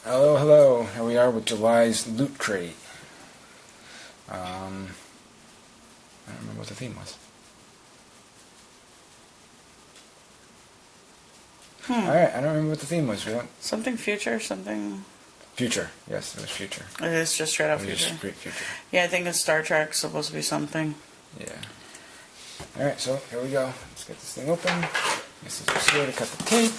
Hello. Here we are with July's Loot Crate. I don't remember what the theme was. Alright, I don't remember what the theme was. Something future, something... Future. Yes, it was future. It is just straight up It was future. just straight future. Yeah, I think it's Star Trek, supposed to be something. Yeah. Alright, so here we go. Let's get this thing open. This is just here to cut the tape.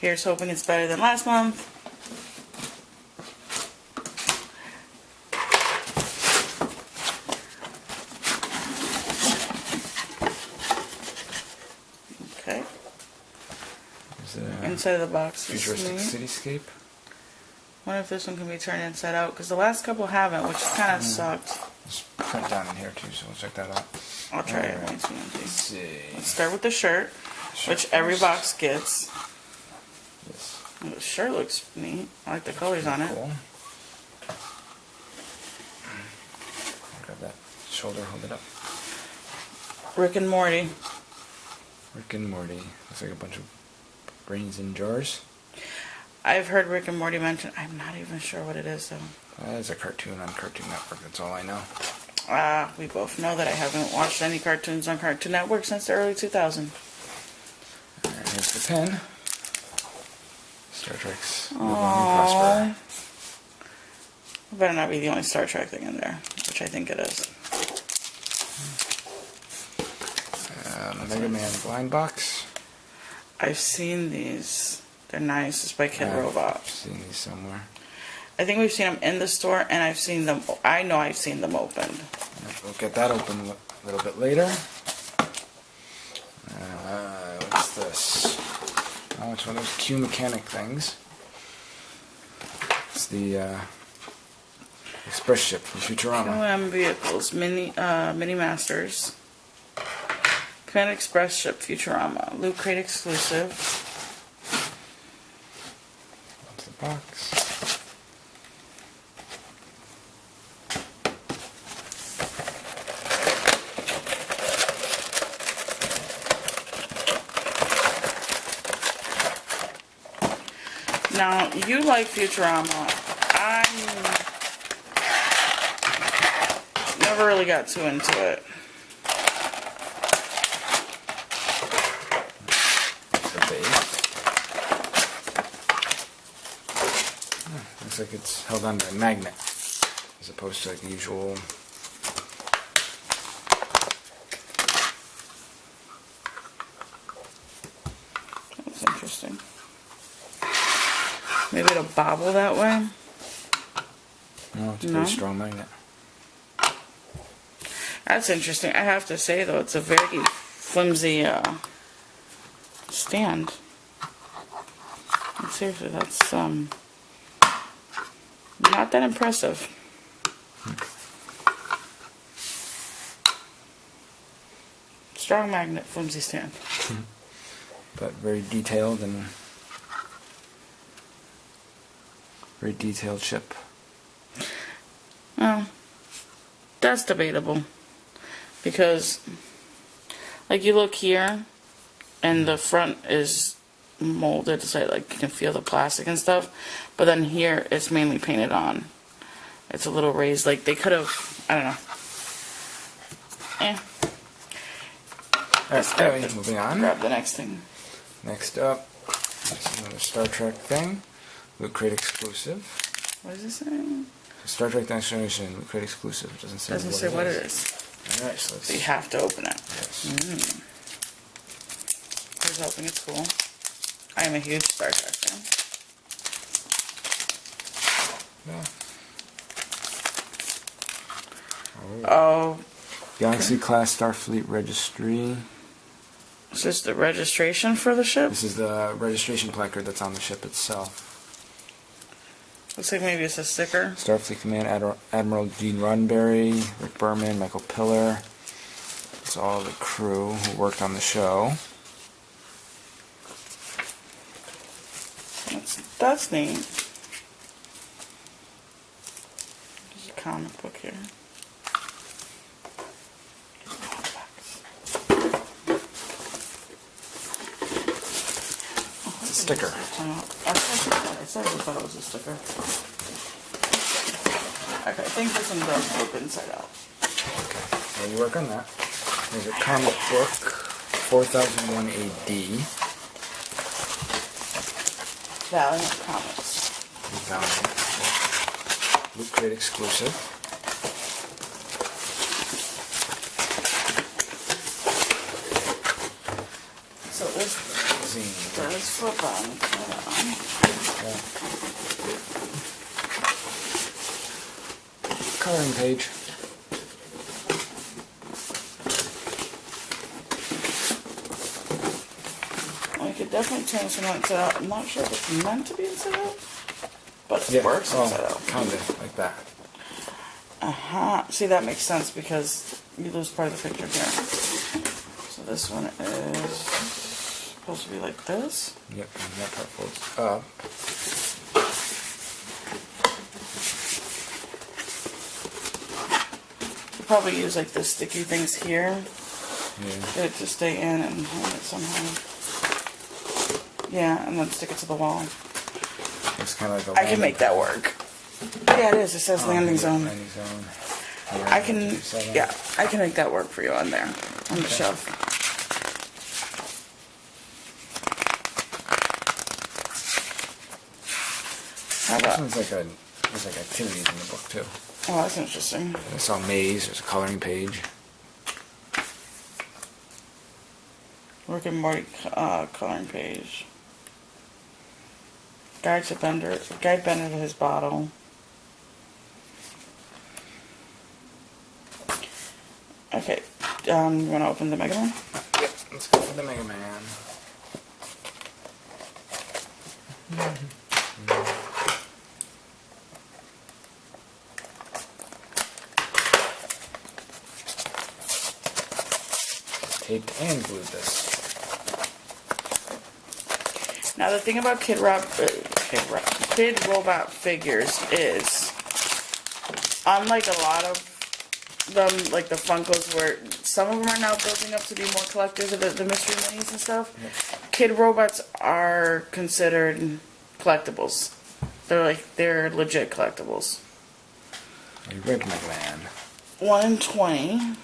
Here's hoping it's better than last month. Okay. Inside of the box is Futuristic neat. cityscape. I wonder if this one can be turned inside out, because the last couple haven't, which kind of sucked. There's print down in here too, so we'll check that out. I'll try it. Alright. Let's see. Let's start with the shirt, which every box gets. Yes. The shirt looks neat. I like the colors on it. Cool. Grab that shoulder, hold it up. Rick and Morty. Rick and Morty. Looks like a bunch of brains in jars. I've heard Rick and Morty mentioned. I'm not even sure what it is, though. It's a cartoon on Cartoon Network, that's all I know. We both know that I haven't watched any cartoons on Cartoon Network since the early 2000s. Alright, here's the pen. Star Trek's Live Long and Aww. Prosper. It better not be the only Star Trek thing in there, which I think it is. Mega Man blind box. I've seen these. They're nice. It's by Kid Robot. I've seen these somewhere. I think we've seen them in the store, and I've seen them. I know I've seen them opened. We'll get that open a little bit later. What's this? Oh, it's one of those Q mechanic things. It's the express ship from Futurama. QM vehicles, mini masters. Command Express ship Futurama. Loot Crate exclusive. That's the box. Now, you like Futurama. I never really got too into it. Looks like it's held on by a magnet, as opposed to like the usual. That's interesting. Maybe it'll bobble that way. No, it's a No? pretty strong magnet. That's interesting. I have to say, though, it's a very flimsy stand. Seriously, that's not that impressive. Strong magnet, flimsy stand. But very detailed and very detailed ship. Well, that's debatable. Because, like, you look here, and the front is molded so like you can feel the plastic and stuff, but then here it's mainly painted on. It's a little raised, like they could have, I don't know. Alright, moving on. Grab the next thing. Next up, this is another Star Trek thing. Loot Crate exclusive. What is this saying? Star Trek Next Generation Loot Crate exclusive. It doesn't say What it is. Alright, so let's So you have to open it. Yes. Here's hoping it's cool. I am a huge Star Trek fan. Yeah. Oh. Galaxy class Starfleet registry. Is this the registration for the ship? This is the registration placard that's on the ship itself. Looks like maybe it's a sticker. Starfleet Command Admiral Gene Roddenberry, Rick Berman, Michael Piller. It's all the crew who worked on the show. That's neat. There's a comic book here. sticker. I said I thought it was a sticker. Okay, I think this one does flip inside out. Okay, well, you work on that. There's a comic book, 4001 AD. Valiant Comics. Loot Crate exclusive. So this Zine. does flip on. Coloring page. I could definitely turn this one inside out. I'm not sure if it's meant to be inside out, but it works inside out. Kind of like that. See, that makes sense because you lose part of the picture here. So this one is supposed to be like this. Yep, and that part folds up. You probably use like the sticky things here. Yeah. Get it to stay in and hold it somehow. Yeah, and then stick it to the wall. It's kind of like a I can make that work. Yeah, it is. It says landing zone. Landing zone. I can, yeah, I can make that work for you on there, on the shelf. How This about, one's like there's like activities in the book too. oh, that's interesting. I saw maze, there's a coloring page. Rick and Morty coloring page. Guide Bender to his bottle. Okay, you want to open the Mega Man? Yep, let's go for the Mega Man. Taped and glued this. Now the thing about Kid Robot figures is, unlike a lot of them, like the Funkos, where some of them are now building up to be more collectors of the mystery minis and stuff. Yep. Kid Robots are considered collectibles. They're legit collectibles. A Rig Mega Man. 1 in 20.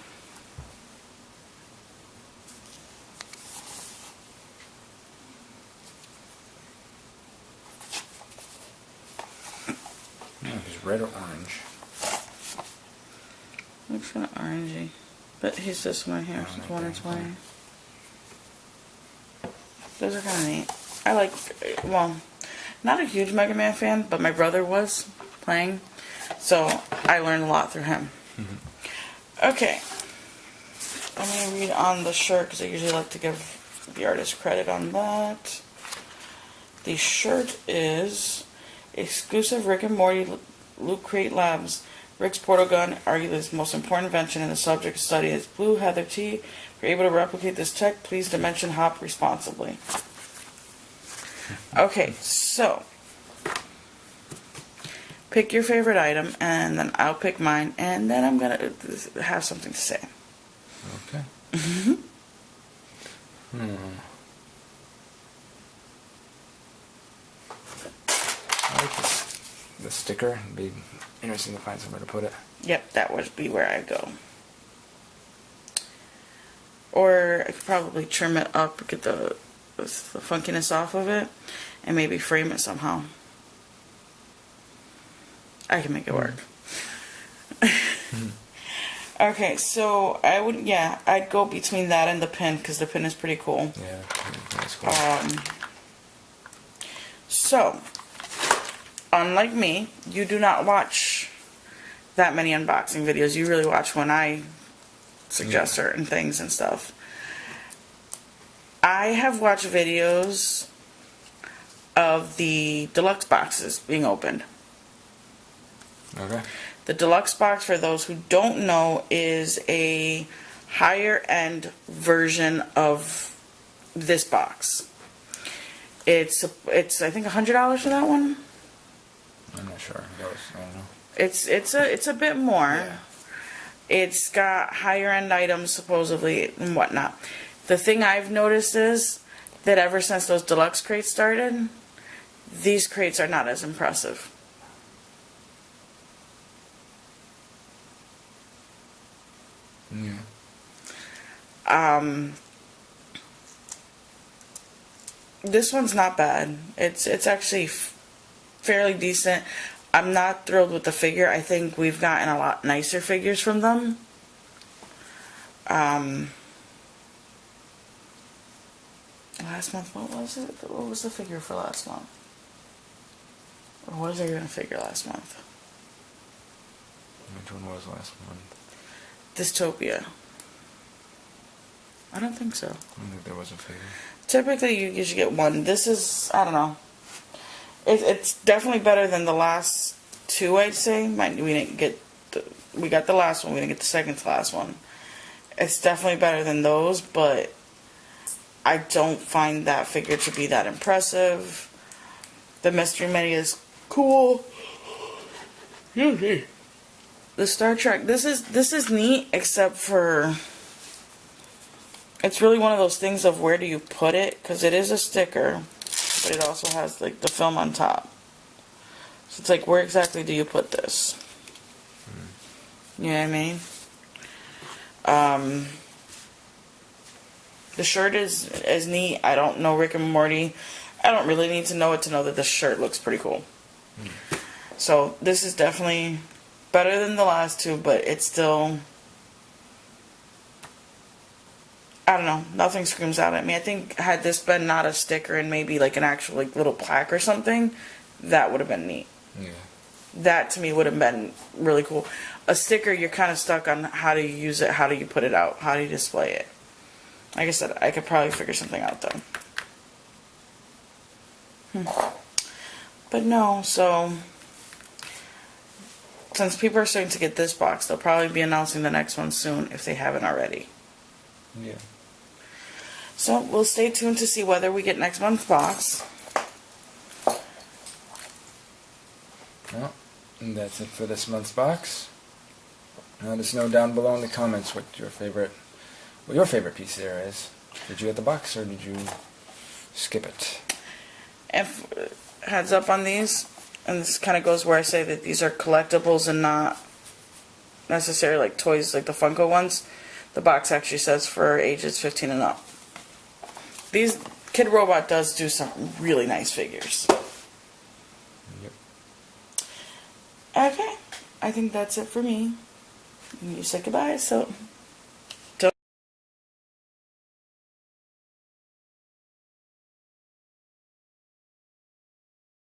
He's red or orange. Looks kind of orangey. But he's this one here, so it's 1 in 20. Those are kind of neat. I like, well, not a huge Mega Man fan, but my brother was playing, so I learned a lot through him. Okay. I'm going to read on the shirt, because I usually like to give the artist credit on that. The shirt is exclusive Rick and Morty Loot Crate Labs. Rick's portal gun, arguably his most important invention in the subject of study, is blue heather tea. If you're able to replicate this tech, please dimension hop responsibly. Okay, so pick your favorite item, and then I'll pick mine, and then I'm gonna have something to say. Okay. I like the sticker. It'd be interesting to find somewhere to put it. Yep, that would be where I go. Or I could probably trim it up, get the funkiness off of it, and maybe frame it somehow. I can make it work. Okay, so I'd go between that and the pin, because the pin is pretty cool. Yeah, that's cool. So, unlike me, you do not watch that many unboxing videos. You really watch when I suggest certain things and stuff. I have watched videos of the deluxe boxes being opened. Okay. The deluxe box, for those who don't know, is a higher end version of this box. It's I think $100 for that one. I'm not sure. I don't know. It's a bit more. Yeah. It's got higher end items supposedly and whatnot. The thing I've noticed is that ever since those deluxe crates started, these crates are not as impressive. Yeah. This one's not bad. It's actually fairly decent. I'm not thrilled with the figure. I think we've gotten a lot nicer figures from them. Last month, what was it? What was the figure for last month? Or was there even a figure last month? Which one was last month? Dystopia. I don't think so. I don't think there was a figure. Typically, you usually get one. This is, I don't know. It's definitely better than the last two, I'd say. We didn't get, we got the last one. We didn't get the second to last one. It's definitely better than those, but I don't find that figure to be that impressive. The Mystery Mini is cool. The Star Trek, this is neat, except for it's really one of those things of where do you put it, because it is a sticker, but it also has like the film on top. So it's like, where exactly do you put this? You know what I mean? The shirt is neat. I don't know Rick and Morty. I don't really need to know it to know that this shirt looks pretty cool. So this is definitely better than the last two, but it's still, I don't know, nothing screams out at me. I think had this been not a sticker and maybe like an actual like little plaque or something, that would have been neat. Yeah. That to me would have been really cool. A sticker, you're kind of stuck on how do you use it, how do you put it out, how do you display it. Like I said, I could probably figure something out though. But no, so since people are starting to get this box, they'll probably be announcing the next one soon if they haven't already. Yeah. So we'll stay tuned to see whether we get next month's box. Well, and that's it for this month's box. Let us know down below in the comments what your favorite piece there is. Did you get the box or did you skip it? If heads up on these, and this kind of goes where I say that these are collectibles and not necessarily like toys like the Funko ones. The box actually says for ages 15 and up. These Kid Robot does do some really nice figures. Yep. Okay, I think that's it for me. You said goodbye, so